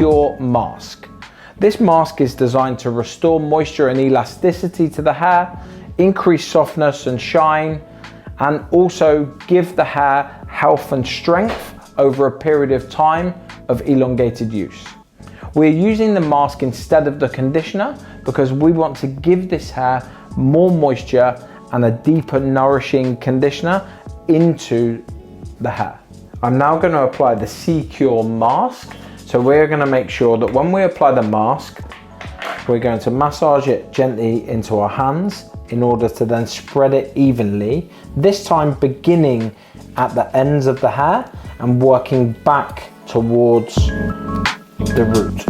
SEACURE mask. This mask is designed to restore moisture and elasticity to the hair, increase softness and shine, and also give the hair health and strength over a period of time of elongated use. We're using the mask instead of the conditioner because we want to give this hair more moisture and a deeper nourishing conditioner into the hair. I'm now going to apply the SEACURE mask. So we're going to make sure that when we apply the mask, we're going to massage it gently into our hands in order to then spread it evenly, this time beginning at the ends of the hair and working back towards the root.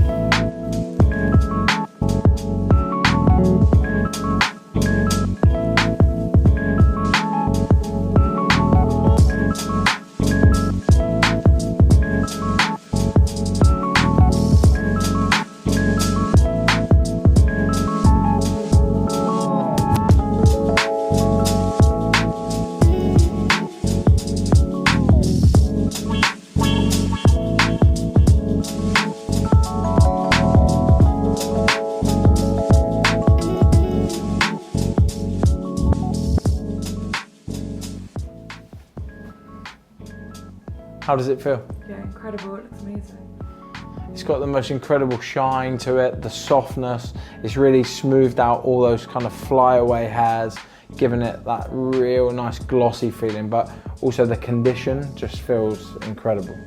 How does it feel? Yeah, incredible, it looks amazing. It's got the most incredible shine to it, the softness. It's really smoothed out all those kind of flyaway hairs, giving it that real nice glossy feeling, but also the condition just feels incredible.